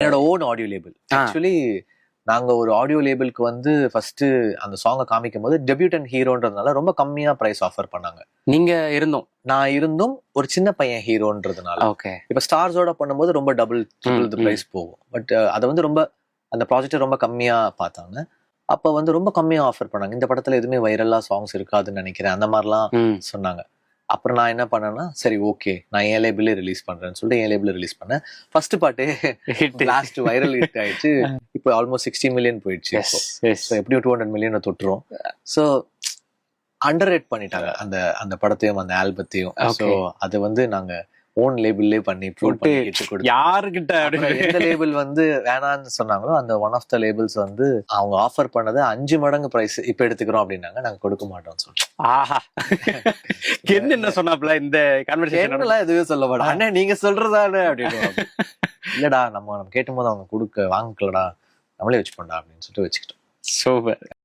என்னோட own audio label. Actually நாங்க ஒரு ஆடியோ லேபிளுக்கு வந்து ஃபர்ஸ்ட் அந்த சாங்கை காமிக்கும் போது டெபியூட்டன் ஹீரோன்றதுனால ரொம்ப கம்மியா பிரைஸ் ஆஃபர் பண்ணாங்க. நீங்க இருந்தோம், நான் இருந்தும் ஒரு சின்ன பையன் ஹீரோன்றதுனால. ஓகே. இப்ப ஸ்டார்ஸோட பண்ணும்போது ரொம்ப டபுள் பிரைஸ் போகும். பட் அதை வந்து ரொம்ப அந்த ப்ராஜெக்ட் ரொம்ப கம்மியா பார்த்தாங்க. அப்ப வந்து ரொம்ப கம்மியா ஆஃபர் பண்ணாங்க. இந்த படத்துல எதுவுமே வைரலா சாங்ஸ் இருக்காதுன்னு நினைக்கிறேன், அந்த மாதிரிலாம் சொன்னாங்க. அப்புறம் நான் என்ன பண்ணேன்னா, சரி ஓகே நான் என் லேபிளே ரிலீஸ் பண்றேன்னு சொல்லிட்டு என் லேபிள ரிலீஸ் பண்ணேன். ஃபர்ஸ்ட் பாட்டு லாஸ்ட் வைரல் ஹிட் ஆயிடுச்சு. இப்போ ஆல்மோஸ்ட் 60 மில்லியன் போயிடுச்சு. எப்படியும் 200 மில்லியன் தொட்டுரும். ஸோ அண்டர் ரேட் பண்ணிட்டாங்க அந்த அந்த படத்தையும் அந்த ஆல்பத்தையும். ஸோ அது வந்து நாங்க ஓன் லேபிள்லே பண்ணி யாருக்கிட்ட எந்த லேபிள் வந்து வேணான்னு சொன்னாங்களோ அந்த ஒன் ஆஃப் த லேபிள்ஸ் வந்து அவங்க ஆஃபர் பண்ணது 5 மடங்கு பிரைஸ் இப்ப எடுத்துக்கிறோம் அப்படின்னாங்க. நாங்க கொடுக்க மாட்டோம்னு சொல்லிட்டு. ஆஹா, என்ன சொன்னாப்ல இந்த கான்வர்சேஷன் எல்லாம் எதுவே சொல்ல மாட்டோம். அண்ணா நீங்க சொல்றதானே அப்படின்னு. இல்லடா நம்ம கேட்டும் போது அவங்க வாங்கலடா, நம்மளே வச்சுக்கோண்டா அப்படின்னு சொல்லிட்டு வச்சுக்கிட்டோம். சூப்பர்.